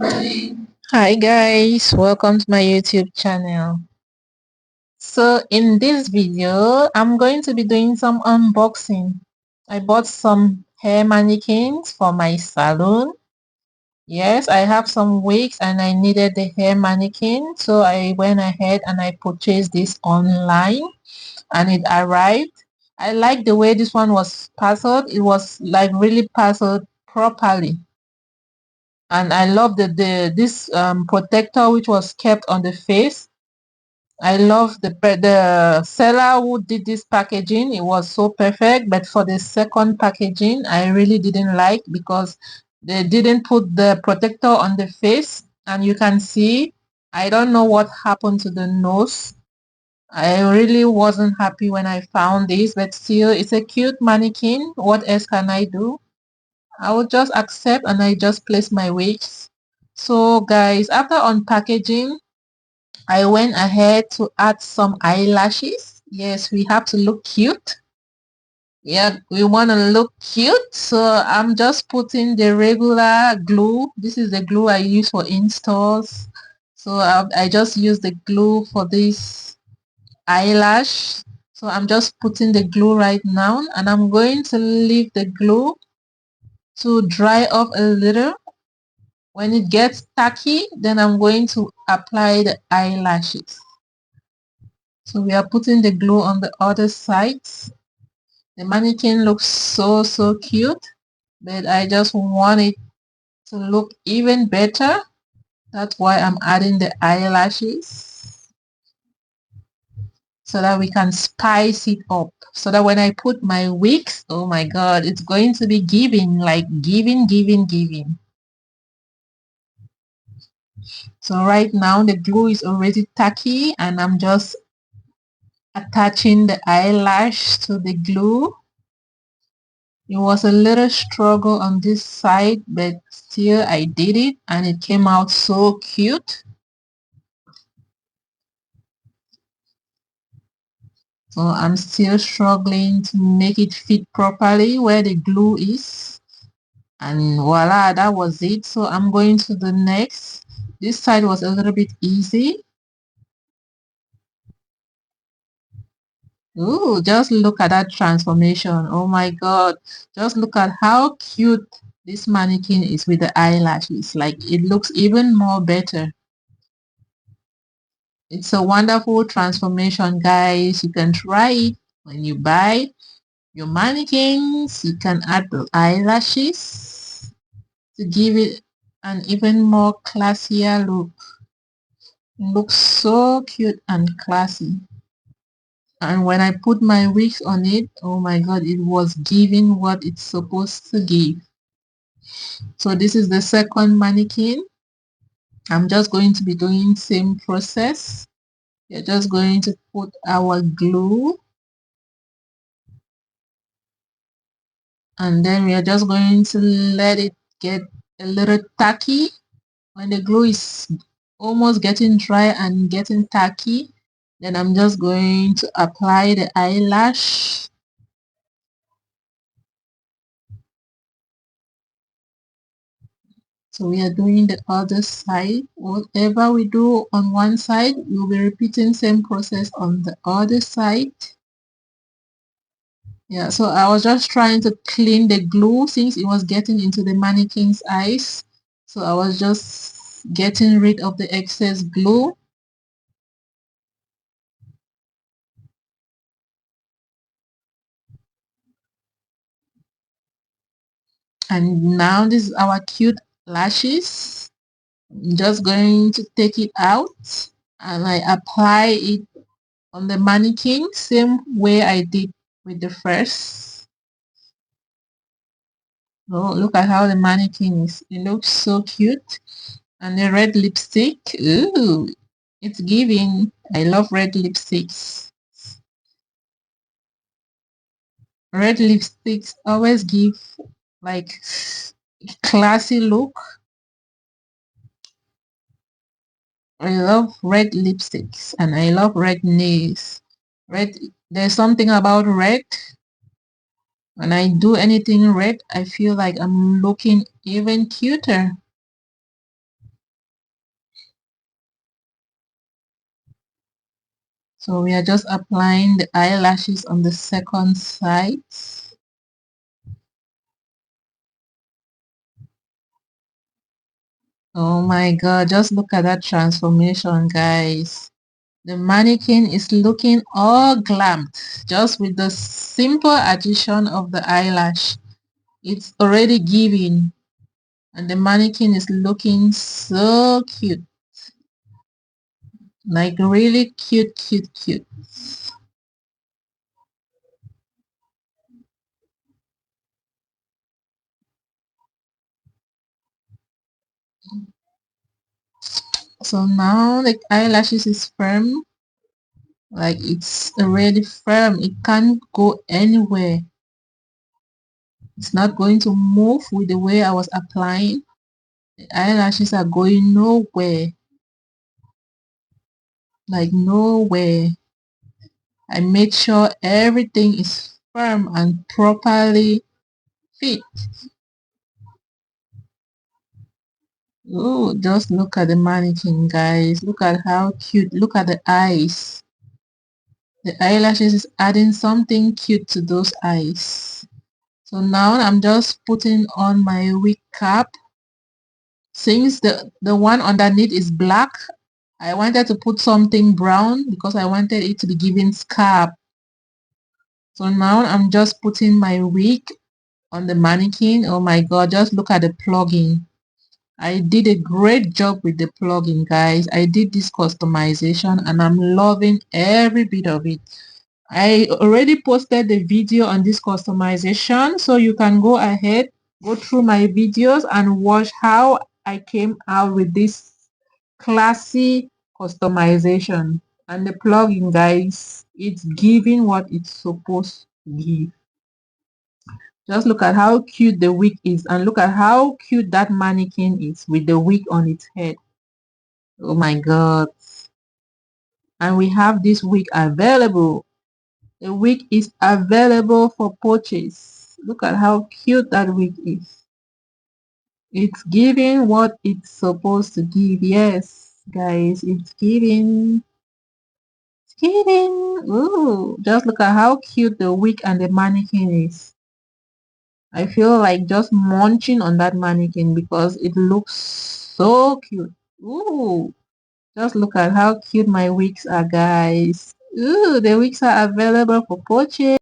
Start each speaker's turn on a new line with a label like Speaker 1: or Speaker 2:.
Speaker 1: Hi guys, welcome to my YouTube channel. So in this video, I'm going to be doing some unboxing. I bought some hair mannequins for my salon. Yes, I have some wigs and I needed the hair mannequin. So I went ahead and I purchased this online and it arrived. I like the way this one was parceled. It was like really parceled properly. And I love the this protector which was kept on the face. I love the seller who did this packaging. It was so perfect. But for the second packaging, I really didn't like because they didn't put the protector on the face. And you can see, I don't know what happened to the nose. I really wasn't happy when I found this, but still, it's a cute mannequin. What else can I do? I will just accept and I just place my wigs. So guys, after unpackaging, I went ahead to add some eyelashes. Yes, we have to look cute. Yeah, we want to look cute. So I'm just putting the regular glue. This is the glue I use for installs. So I just use the glue for this eyelash. So I'm just putting the glue right now and I'm going to leave the glue to dry off a little. When it gets tacky, then I'm going to apply the eyelashes. So we are putting the glue on the other side. The mannequin looks so cute, but I just want it to look even better. That's why I'm adding the eyelashes so that we can spice it up. So that when I put my wigs, oh my god, it's going to be giving, like giving. So right now the glue is already tacky and I'm just attaching the eyelash to the glue. It was a little struggle on this side, but still I did it and it came out so cute. So I'm still struggling to make it fit properly where the glue is. And voila, that was it. So I'm going to the next. This side was a little bit easy. Ooh, just look at that transformation. Oh my god. Just look at how cute this mannequin is with the eyelashes. Like it looks even more better. It's a wonderful transformation, guys. You can try it when you buy your mannequins. You can add the eyelashes to give it an even more classier look. It looks so cute and classy. And when I put my wigs on it, oh my god, it was giving what it's supposed to give. So this is the second mannequin. I'm just going to be doing same process. We're just going to put our glue and then we are just going to let it get a little tacky. When the glue is almost getting dry and getting tacky, then I'm just going to apply the eyelash. So we are doing the other side. Whatever we do on one side, we'll be repeating same process on the other side. Yeah, so I was just trying to clean the glue since it was getting into the mannequin's eyes. So I was just getting rid of the excess glue. And now this is our cute lashes. I'm just going to take it out and I apply it on the mannequin same way I did with the first. Oh, look at how the mannequin is. It looks so cute. And the red lipstick. Ooh, it's giving. I love red lipsticks. Red lipsticks always give like classy look. I love red lipsticks and I love red nails. Red, there's something about red. When I do anything red, I feel like I'm looking even cuter. So we are just applying the eyelashes on the second side. Oh my god, just look at that transformation, guys. The mannequin is looking all glammed just with the simple addition of the eyelash. It's already giving, and the mannequin is looking so cute. Like really cute, cute, cute. So now the eyelashes is firm. Like it's already firm. It can't go anywhere. It's not going to move with the way I was applying. The eyelashes are going nowhere. Like nowhere. I made sure everything is firm and properly fit. Oh, just look at the mannequin, guys. Look at how cute. Look at the eyes. The eyelashes is adding something cute to those eyes. So now I'm just putting on my wig cap. Since the one underneath is black, I wanted to put something brown because I wanted it to be giving scalp. So now I'm just putting my wig on the mannequin. Oh my god, just look at the plugging. I did a great job with the plugin, guys. I did this customization and I'm loving every bit of it. I already posted the video on this customization, so you can go ahead, go through my videos and watch how I came out with this classy customization. And the plugin, guys, it's giving what it's supposed to give. Just look at how cute the wig is and look at how cute that mannequin is with the wig on its head. Oh my god. And we have this wig available. The wig is available for purchase. Look at how cute that wig is. It's giving what it's supposed to give. Yes, guys, it's giving. It's giving. Ooh, just look at how cute the wig and the mannequin is. I feel like just munching on that mannequin because it looks so cute. Ooh, just look at how cute my wigs are, guys. Ooh, the wigs are available for purchase.